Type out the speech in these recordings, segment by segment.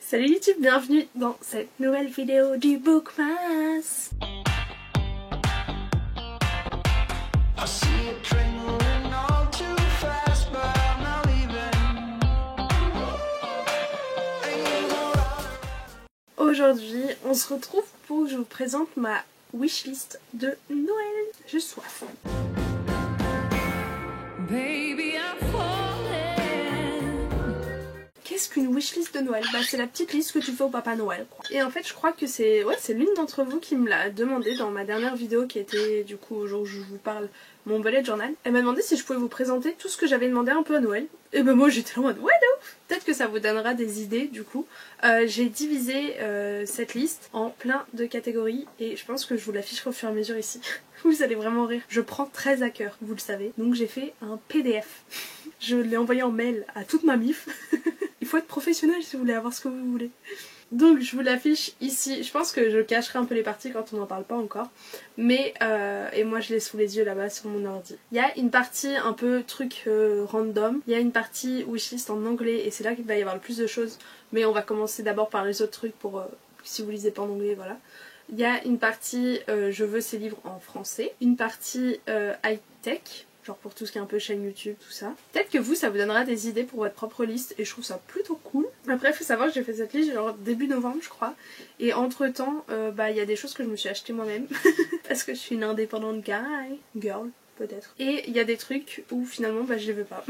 Salut YouTube, bienvenue dans cette nouvelle vidéo du Bookmas. Aujourd'hui, on se retrouve pour que je vous présente ma wishlist de Noël. J'ai soif. Qu'est-ce qu'une wishlist de Noël? Bah c'est la petite liste que tu fais au Papa Noël quoi. Et en fait je crois que c'est l'une d'entre vous qui me l'a demandé dans ma dernière vidéo qui était du coup au jour où je vous parle mon bullet journal. Elle m'a demandé si je pouvais vous présenter tout ce que j'avais demandé un peu à Noël. Et ben moi j'étais en mode ouais de ouf. Peut-être que ça vous donnera des idées du coup. J'ai divisé cette liste en plein de catégories et je pense que je vous l'afficherai au fur et à mesure ici. Vous allez vraiment rire. Je prends très à cœur, vous le savez. Donc j'ai fait un PDF. Je l'ai envoyé en mail à toute ma mif. Il faut être professionnel si vous voulez avoir ce que vous voulez. Donc je vous l'affiche ici. Je pense que je cacherai un peu les parties quand on n'en parle pas encore. Mais, et moi je l'ai sous les yeux là-bas sur mon ordi. Il y a une partie un peu truc random. Il y a une partie wishlist en anglais et c'est là qu'il va y avoir le plus de choses. Mais on va commencer d'abord par les autres trucs pour si vous lisez pas en anglais, voilà. Il y a une partie je veux ces livres en français. Une partie high-tech. Genre pour tout ce qui est un peu chaîne YouTube, tout ça. Peut-être que vous, ça vous donnera des idées pour votre propre liste et je trouve ça plutôt cool. Après, il faut savoir que j'ai fait cette liste genre début novembre, je crois. Et entre temps, bah il y a des choses que je me suis achetées moi-même. Parce que je suis une indépendante girl, peut-être. Et il y a des trucs où finalement, bah je les veux pas.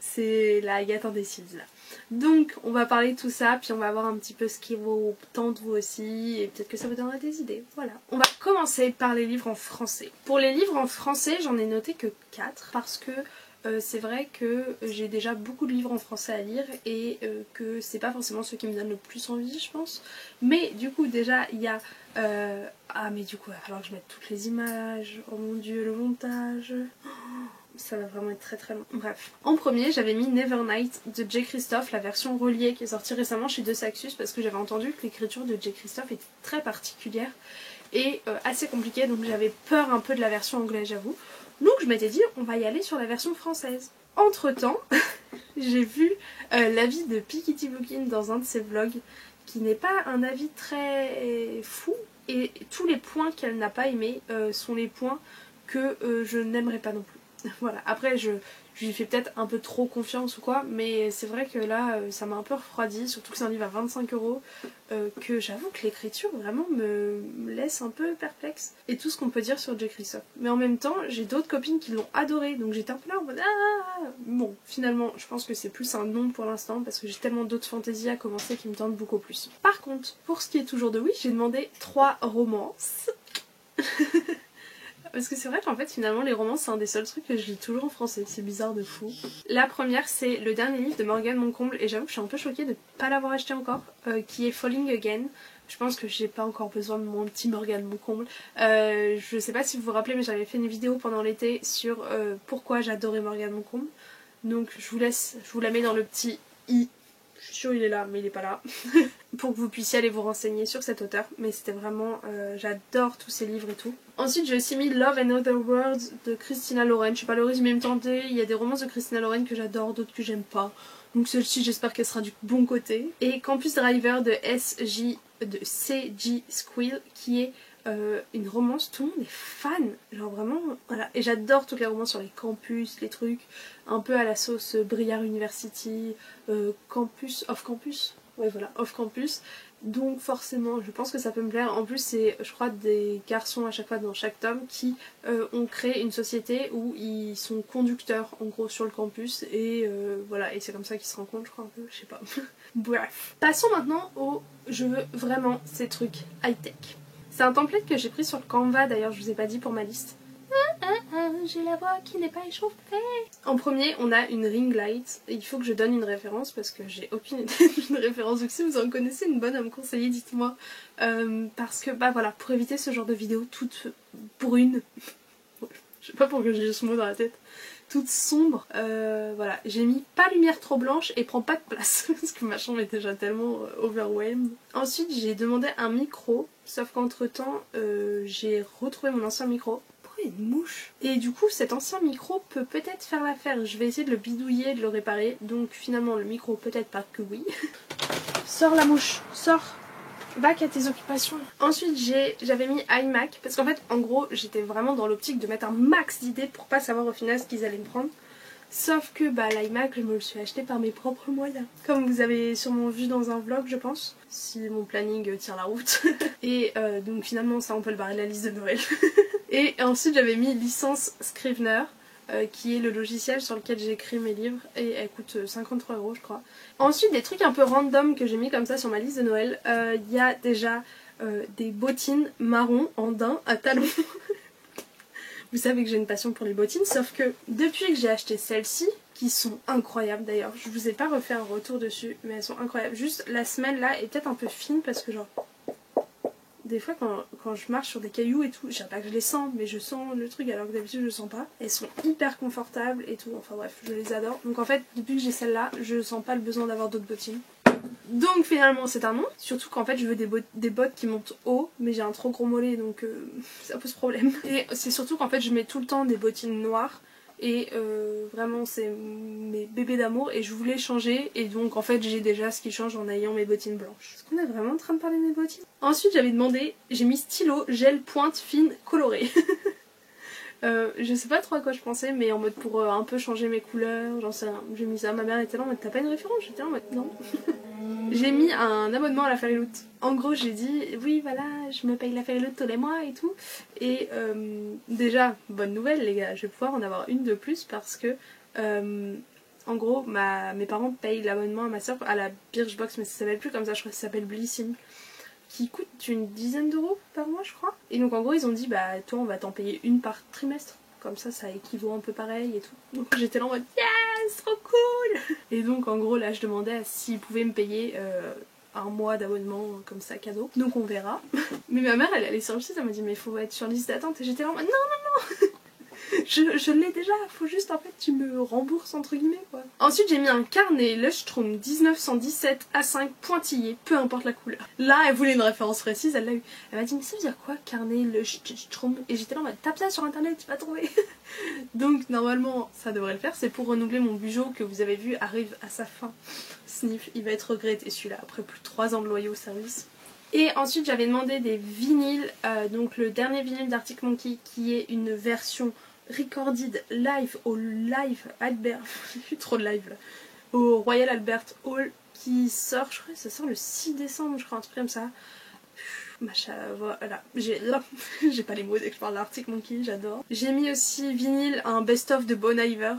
C'est la Agathe indécise là. Donc on va parler de tout ça, puis on va voir un petit peu ce qui vous tente vous aussi, et peut-être que ça vous donnera des idées, voilà. On va commencer par les livres en français. Pour les livres en français, j'en ai noté que 4, parce que c'est vrai que j'ai déjà beaucoup de livres en français à lire, et que c'est pas forcément ceux qui me donnent le plus envie, je pense. Mais du coup déjà, il y a... Ah mais du coup, il va falloir que je mette toutes les images, oh mon dieu, le montage... Ça va vraiment être très très long. Bref. En premier, j'avais mis Nevernight de J. Christophe, la version reliée qui est sortie récemment chez De Saxus parce que j'avais entendu que l'écriture de J. Christophe était très particulière et assez compliquée, donc j'avais peur un peu de la version anglaise, j'avoue. Donc je m'étais dit, on va y aller sur la version française. Entre temps, j'ai vu l'avis de Piketty Bookin dans un de ses vlogs qui n'est pas un avis très fou et tous les points qu'elle n'a pas aimés sont les points que je n'aimerais pas non plus. Voilà, après je lui fais peut-être un peu trop confiance ou quoi, mais c'est vrai que là ça m'a un peu refroidi, surtout que c'est un livre à 25 €, que j'avoue que l'écriture vraiment me laisse un peu perplexe. Et tout ce qu'on peut dire sur J. Christophe. Mais en même temps, j'ai d'autres copines qui l'ont adoré, donc j'étais un peu là en mode ah. Bon, finalement, je pense que c'est plus un non pour l'instant, parce que j'ai tellement d'autres fantaisies à commencer qui me tentent beaucoup plus. Par contre, pour ce qui est toujours de oui, j'ai demandé 3 romances. Parce que c'est vrai qu'en fait finalement les romans c'est un des seuls trucs que je lis toujours en français, c'est bizarre de fou. La première c'est le dernier livre de Morgane Moncomble et j'avoue que je suis un peu choquée de ne pas l'avoir acheté encore, qui est Falling Again. Je pense que j'ai pas encore besoin de mon petit Morgane Moncomble. Je sais pas si vous vous rappelez mais j'avais fait une vidéo pendant l'été sur pourquoi j'adorais Morgane Moncomble. Donc je vous la mets dans le petit i. Je suis sûre il est là mais il est pas là. Pour que vous puissiez aller vous renseigner sur cet auteur. Mais c'était vraiment... j'adore tous ces livres et tout. Ensuite j'ai aussi mis Love and Other Words de Christina Lauren. Je sais pas, le résumé me tentait. Il y a des romances de Christina Lauren que j'adore, d'autres que j'aime pas. Donc celle-ci j'espère qu'elle sera du bon côté. Et Campus Driver de C.J. Squill qui est une romance, tout le monde est fan, genre vraiment, voilà. Et j'adore toutes les romances sur les campus, les trucs, un peu à la sauce Briar University, campus, off campus, ouais voilà, off campus. Donc forcément, je pense que ça peut me plaire. En plus, c'est, je crois, des garçons à chaque fois dans chaque tome qui ont créé une société où ils sont conducteurs, en gros, sur le campus. Et voilà, et c'est comme ça qu'ils se rencontrent, je crois, un peu, je sais pas. Bref. Passons maintenant au je veux vraiment ces trucs high-tech. C'est un template que j'ai pris sur Canva, d'ailleurs, je vous ai pas dit pour ma liste. J'ai la voix qui n'est pas échauffée. En premier, on a une ring light. Il faut que je donne une référence parce que j'ai aucune idée d'une référence. Donc si vous en connaissez une bonne à me conseiller, dites-moi. Parce que, bah voilà, pour éviter ce genre de vidéo toute brune. Je sais pas pourquoi j'ai ce mot dans la tête. Toute sombre. Voilà, j'ai mis pas lumière trop blanche et prend pas de place. Parce que ma chambre est déjà tellement overwhelmed. Ensuite, j'ai demandé un micro. Sauf qu'entre temps, j'ai retrouvé mon ancien micro. Pourquoi une mouche. Et du coup cet ancien micro peut peut-être faire l'affaire. Je vais essayer de le bidouiller, de le réparer. Donc finalement le micro peut-être pas que oui. Sors la mouche, sors. Back à tes occupations. Ensuite j'avais mis iMac parce qu'en fait en gros j'étais vraiment dans l'optique de mettre un max d'idées pour pas savoir au final ce qu'ils allaient me prendre. Sauf que bah l'iMac je me le suis acheté par mes propres moyens. Comme vous avez sûrement vu dans un vlog je pense. Si mon planning tient la route. Et donc finalement ça on peut le barrer de la liste de Noël. Et ensuite j'avais mis licence Scrivener. Qui est le logiciel sur lequel j'écris mes livres et elle coûte 53 € je crois. Ensuite des trucs un peu random que j'ai mis comme ça sur ma liste de Noël, il y a déjà des bottines marron en daim à talons. Vous savez que j'ai une passion pour les bottines, sauf que depuis que j'ai acheté celles-ci, qui sont incroyables d'ailleurs, je vous ai pas refait un retour dessus mais elles sont incroyables, juste la semelle là est peut-être un peu fine parce que genre des fois quand je marche sur des cailloux et tout, je sais pas que je les sens, mais je sens le truc alors que d'habitude je le sens pas. Elles sont hyper confortables et tout, enfin bref, je les adore. Donc en fait, depuis que j'ai celle-là, je sens pas le besoin d'avoir d'autres bottines. Donc finalement c'est un non, surtout qu'en fait je veux des bottes qui montent haut, mais j'ai un trop gros mollet donc ça pose problème. Et c'est surtout qu'en fait je mets tout le temps des bottines noires. Et vraiment c'est mes bébés d'amour et je voulais changer et donc en fait j'ai déjà ce qui change en ayant mes bottines blanches. Est-ce qu'on est vraiment en train de parler de mes bottines? Ensuite j'avais demandé, j'ai mis stylo, gel, pointe, fine, coloré. Je sais pas trop à quoi je pensais mais en mode pour un peu changer mes couleurs, j'en sais rien. J'ai mis ça, ma mère était là en mode t'as pas une référence? J'étais là en mode non. J'ai mis un abonnement à la Fairyloot. En gros j'ai dit oui voilà je me paye la Fairyloot tous les mois et tout. Et déjà bonne nouvelle les gars, je vais pouvoir en avoir une de plus parce que en gros mes parents payent l'abonnement à ma soeur à la Birchbox mais ça s'appelle plus comme ça, je crois que ça s'appelle Blissim. Qui coûte une dizaine d'euros par mois je crois. Et donc en gros ils ont dit bah toi on va t'en payer une par trimestre. Comme ça équivaut un peu pareil et tout. Donc j'étais là en mode yes, trop cool. Et donc en gros là je demandais s'ils pouvaient me payer un mois d'abonnement comme ça cadeau. Donc on verra. Mais ma mère elle est allée sur le site, elle m'a dit mais il faut être sur liste d'attente. Et j'étais là en mode non non non. Je l'ai déjà, faut juste en fait tu me rembourses entre guillemets quoi. Ensuite j'ai mis un carnet Leuchtturm 1917 A5 pointillé, peu importe la couleur. Là elle voulait une référence précise, elle l'a eu. Elle m'a dit mais ça veut dire quoi carnet Leuchtturm? Et j'étais là en mode tape ça sur internet tu vas trouver. Donc normalement ça devrait le faire, c'est pour renouveler mon bijou que vous avez vu arrive à sa fin. Sniff, il va être regretté celui-là après plus de 3 ans de loyaux service. Et ensuite j'avais demandé des vinyles, donc le dernier vinyle d'Arctic Monkey qui est une version recorded live au Live Albert, j'ai eu trop de live là, au Royal Albert Hall qui sort, je crois que ça sort le 6 décembre, je crois un truc comme ça. Machin, voilà, j'ai pas les mots dès que je parle d'Arctic Monkey, j'adore. J'ai mis aussi vinyle un best-of de Bon Iver.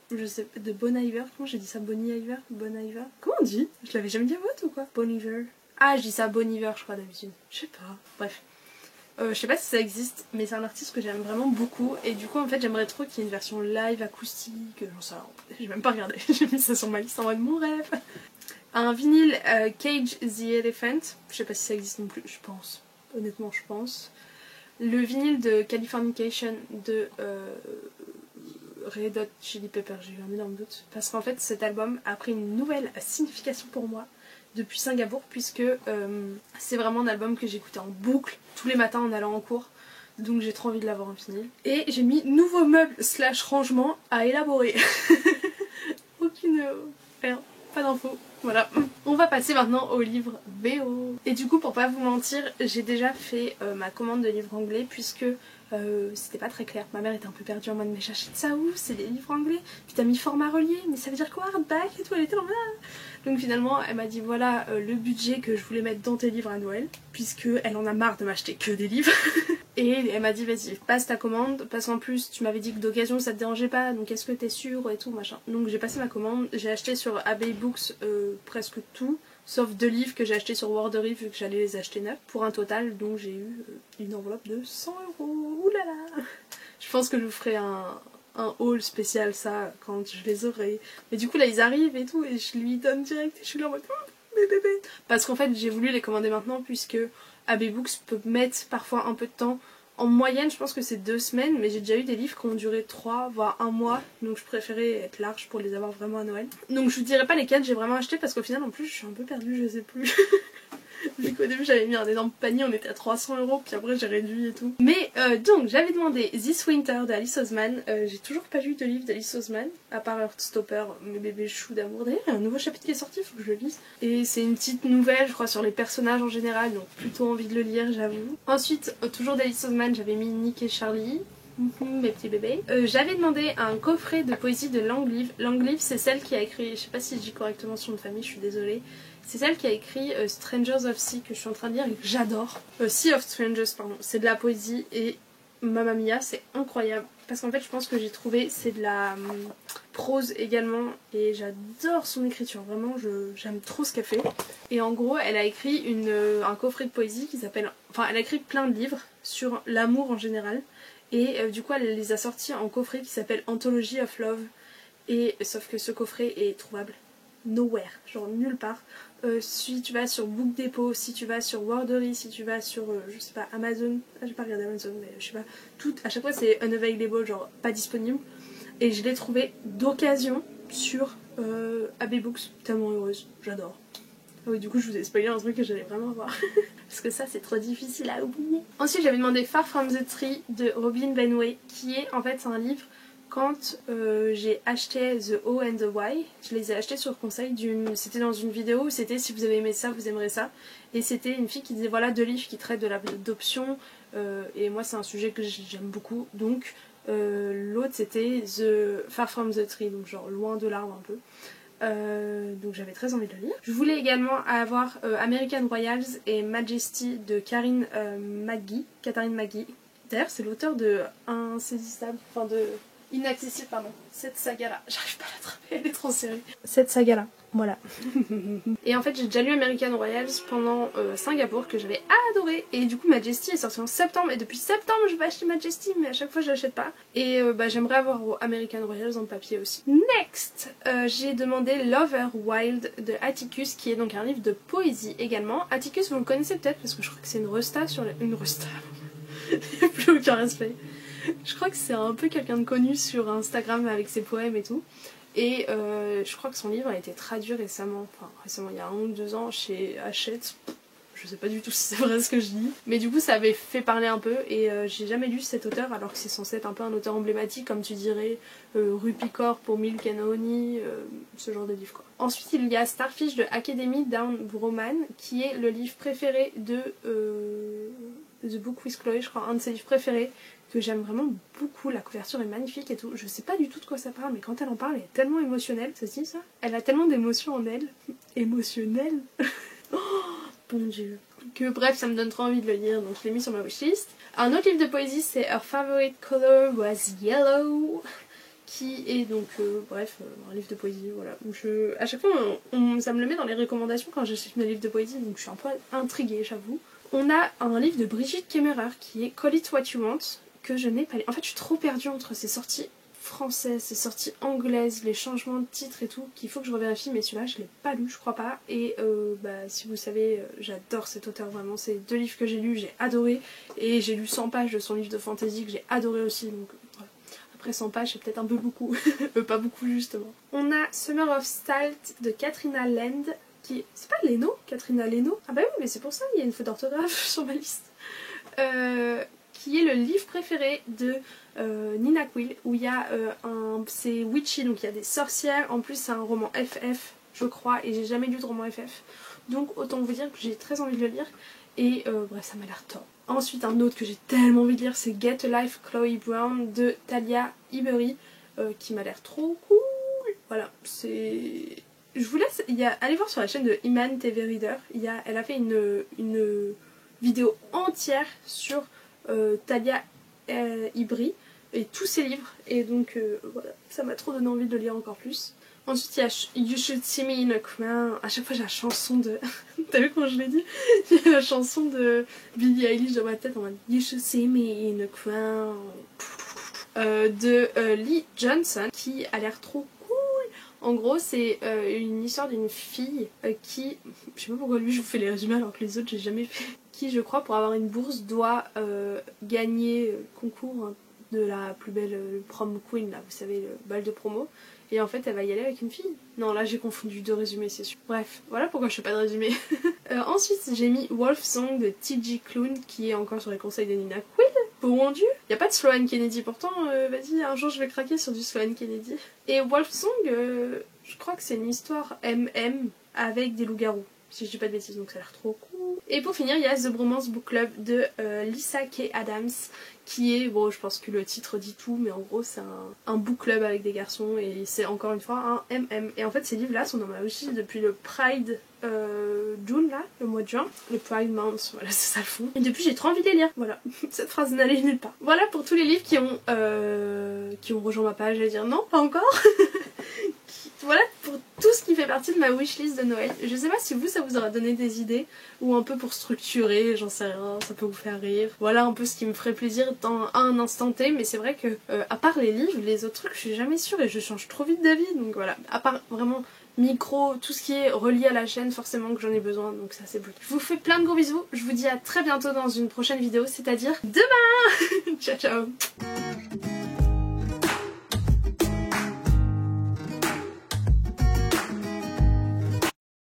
Je sais, de Bon Iver, comment j'ai dit ça? Bonnie Iver? Bon Iver? Comment on dit? Je l'avais jamais dit à voix ou quoi? Bon Iver. Ah, je dis ça Bon Iver, je crois d'habitude. Je sais pas, bref. Je sais pas si ça existe, mais c'est un artiste que j'aime vraiment beaucoup. Et du coup, en fait, j'aimerais trop qu'il y ait une version live acoustique. J'en sais rien. J'ai même pas regardé. J'ai mis ça sur ma liste en mode mon rêve. Un vinyle Cage the Elephant. Je sais pas si ça existe non plus, je pense. Honnêtement, je pense. Le vinyle de Californication de Red Hot Chili Pepper. J'ai eu un énorme doute. Parce qu'en fait, cet album a pris une nouvelle signification pour moi depuis Singapour, puisque c'est vraiment un album que j'écoutais en boucle tous les matins en allant en cours, donc j'ai trop envie de l'avoir en vinyle. Et j'ai mis nouveau meuble / rangement à élaborer. Aucune... pas d'infos. Voilà. On va passer maintenant au livre VO. Et du coup, pour pas vous mentir, j'ai déjà fait ma commande de livres anglais, puisque c'était pas très clair. Ma mère était un peu perdue en mode mais j'achète ça où? C'est des livres anglais? Puis t'as mis format relié, mais ça veut dire quoi hardback et tout? Elle était là. Donc finalement elle m'a dit voilà le budget que je voulais mettre dans tes livres à Noël, puisque elle en a marre de m'acheter que des livres. Et elle m'a dit vas-y passe ta commande, parce qu'en plus tu m'avais dit que d'occasion ça te dérangeait pas, donc est-ce que t'es sûre et tout machin. Donc j'ai passé ma commande, j'ai acheté sur Abbey Books presque tout, sauf 2 livres que j'ai acheté sur Wordery vu que j'allais les acheter neufs, pour un total donc j'ai eu une enveloppe de 100 €. Oulala. Je pense que je vous ferai un haul spécial ça quand je les aurai. Mais du coup là ils arrivent et tout et je lui donne direct et je suis là en mode bébé. Parce qu'en fait j'ai voulu les commander maintenant puisque Abbey Books peut mettre parfois un peu de temps. En moyenne je pense que c'est 2 semaines, mais j'ai déjà eu des livres qui ont duré 3 voire 1 mois, donc je préférais être large pour les avoir vraiment à Noël. Donc je vous dirai pas lesquels j'ai vraiment acheté parce qu'au final en plus je suis un peu perdue, je sais plus. Vu qu'au début j'avais mis un énorme panier, on était à 300 €, puis après j'ai réduit et tout. Mais donc j'avais demandé This Winter d'Alice Oseman. J'ai toujours pas lu de livre d'Alice Oseman, à part Heartstopper, mes bébés choux d'amour. D'ailleurs, il y a un nouveau chapitre qui est sorti, faut que je le lise. Et c'est une petite nouvelle, je crois, sur les personnages en général, donc plutôt envie de le lire, j'avoue. Ensuite, toujours d'Alice Oseman, j'avais mis Nick et Charlie. Mes petits bébés. J'avais demandé un coffret de poésie de Langleaf. Langleaf, c'est celle qui a écrit, je sais pas si je dis correctement son nom de famille, je suis désolée. C'est celle qui a écrit Strangers of Sea, que je suis en train de lire et que j'adore. Sea of Strangers, pardon. C'est de la poésie et Mamma Mia, c'est incroyable. Parce qu'en fait, je pense que j'ai trouvé, c'est de la prose également. Et j'adore son écriture, vraiment, j'aime trop ce qu'elle fait. Et en gros, elle a écrit un coffret de poésie qui s'appelle... Enfin, elle a écrit plein de livres sur l'amour en général. Et du coup elle les a sortis en coffret qui s'appelle Anthology of Love. Et sauf que ce coffret est trouvable nowhere, genre nulle part. Si tu vas sur Book Depot, si tu vas sur Wordery, si tu vas sur je sais pas Amazon, j'ai pas regardé Amazon mais je sais pas, tout, à chaque fois c'est unavailable, genre pas disponible. Et je l'ai trouvé d'occasion sur AB Books, tellement heureuse, j'adore. Ah oui, du coup je vous ai spoilé un truc que j'allais vraiment voir. Parce que ça c'est trop difficile à oublier. Ensuite j'avais demandé Far From The Tree de Robin Benway, qui est en fait un livre quand j'ai acheté The O and the Why. Je les ai achetés sur conseil d'une... C'était dans une vidéo où c'était si vous avez aimé ça, vous aimerez ça. Et c'était une fille qui disait voilà 2 livres qui traitent de l'adoption. Et moi c'est un sujet que j'aime beaucoup. Donc l'autre c'était The Far From The Tree, donc genre loin de l'arbre un peu. Donc j'avais très envie de le lire. Je voulais également avoir American Royals et Majesty de Katharine McGee. D'ailleurs c'est l'auteur de Insaisissable, enfin de Inaccessible, pardon. Cette saga-là, j'arrive pas à l'attraper, elle est trop serrée. Cette saga-là, voilà. Et en fait j'ai déjà lu American Royals pendant Singapour, que j'avais adoré. Et du coup Majesty est sorti en septembre, et depuis septembre je vais acheter Majesty, mais à chaque fois je l'achète pas. Et j'aimerais avoir American Royals en papier aussi. Next, j'ai demandé Lover Wild de Atticus, qui est donc un livre de poésie également. Atticus vous le connaissez peut-être parce que je crois que c'est une resta sur une resta. Il n'y a plus aucun respect. Je crois que c'est un peu quelqu'un de connu sur Instagram avec ses poèmes et tout. Et je crois que son livre a été traduit récemment, il y a 1 ou 2 ans chez Hachette. Je sais pas du tout si c'est vrai ce que je dis. Mais du coup ça avait fait parler un peu et j'ai jamais lu cet auteur alors que c'est censé être un peu un auteur emblématique comme tu dirais Rupicor pour Milk and Honey, ce genre de livre quoi. Ensuite il y a Starfish de Academy Down Broman qui est le livre préféré de The Book with Chloé, je crois, un de ses livres préférés que j'aime vraiment beaucoup, la couverture est magnifique et tout. Je sais pas du tout de quoi ça parle mais quand elle en parle elle est tellement émotionnelle, ça se dit ça? Elle a tellement d'émotions en elle. Émotionnelle. Oh bon dieu. Que bref ça me donne trop envie de le lire donc je l'ai mis sur ma wishlist. Un autre livre de poésie c'est Her Favorite Color Was Yellow, qui est donc un livre de poésie, voilà. À chaque fois ça me le met dans les recommandations quand j'achète mes livres de poésie donc je suis un peu intriguée j'avoue. On a un livre de Brigitte Kemmerer qui est Call It What You Want, que je n'ai pas lu. En fait je suis trop perdue entre ses sorties françaises, ses sorties anglaises, les changements de titres et tout, qu'il faut que je revérifie, mais celui-là je l'ai pas lu, je crois pas. Et si vous savez, j'adore cet auteur vraiment, c'est 2 livres que j'ai lus, j'ai adoré, et j'ai lu 100 pages de son livre de fantasy que j'ai adoré aussi, donc voilà. Après 100 pages c'est peut-être un peu beaucoup, pas beaucoup justement. On a Summer of Salt de Katrina Land, qui... C'est pas Leno, Katrina Leno? Ah bah oui, mais c'est pour ça, il y a une faute d'orthographe sur ma liste. Qui est le livre préféré de Nina Quill, où il y a c'est witchy, donc il y a des sorcières, en plus c'est un roman FF, je crois, et j'ai jamais lu de roman FF. Donc autant vous dire que j'ai très envie de le lire, et bref, ça m'a l'air top. Ensuite, un autre que j'ai tellement envie de lire, c'est Get a Life Chloe Brown de Talia Hibberi, qui m'a l'air trop cool. Voilà, c'est... Je vous laisse, allez voir sur la chaîne de Iman TV Reader, elle a fait une vidéo entière sur Talia Hibberi et tous ses livres, et donc voilà, ça m'a trop donné envie de le lire encore plus. Ensuite il y a You Should See Me in a Crown, à chaque fois j'ai la chanson de... T'as vu comment je l'ai dit? J'ai la chanson de Billie Eilish dans ma tête en mode You Should See Me in a Crown de Lee Johnson, qui a l'air trop cool. En gros c'est une histoire d'une fille qui... Je sais pas pourquoi lui je vous fais les résumés alors que les autres j'ai jamais fait. Qui je crois pour avoir une bourse doit gagner concours de la plus belle prom queen là, vous savez, le bal de promo. et en fait elle va y aller avec une fille. Non là j'ai confondu deux résumés c'est sûr. Bref, voilà pourquoi je fais pas de résumé. Ensuite j'ai mis Wolf Song de TG Clown qui est encore sur les conseils de Nina Quill. Bon Dieu, y a pas de Sloane Kennedy pourtant, vas-y un jour je vais craquer sur du Sloane Kennedy. Et Wolf Song, je crois que c'est une histoire MM avec des loups-garous. Si je dis pas de bêtises, donc ça a l'air trop cool. Et pour finir, il y a The Bromance Book Club de Lisa K. Adams, qui est, bon je pense que le titre dit tout, mais en gros c'est un book club avec des garçons, et c'est encore une fois un MM. Et en fait ces livres-là sont dans ma wishlist depuis le Pride June là, le mois de juin, le Pride Month, voilà c'est ça le fond. Et depuis j'ai trop envie de les lire, voilà. Cette phrase n'allait nulle part. Voilà pour tous les livres qui ont rejoint ma page, je vais dire non, pas encore. Voilà pour tout ce qui fait partie de ma wishlist de Noël. Je sais pas si vous ça vous aura donné des idées ou un peu pour structurer, j'en sais rien, ça peut vous faire rire. Voilà un peu ce qui me ferait plaisir à un instant T, mais c'est vrai que à part les livres, les autres trucs je suis jamais sûre et je change trop vite d'avis, donc voilà. À part vraiment micro, tout ce qui est relié à la chaîne, forcément que j'en ai besoin, donc ça c'est bon. Je vous fais plein de gros bisous, je vous dis à très bientôt dans une prochaine vidéo, c'est-à-dire demain. Ciao ciao.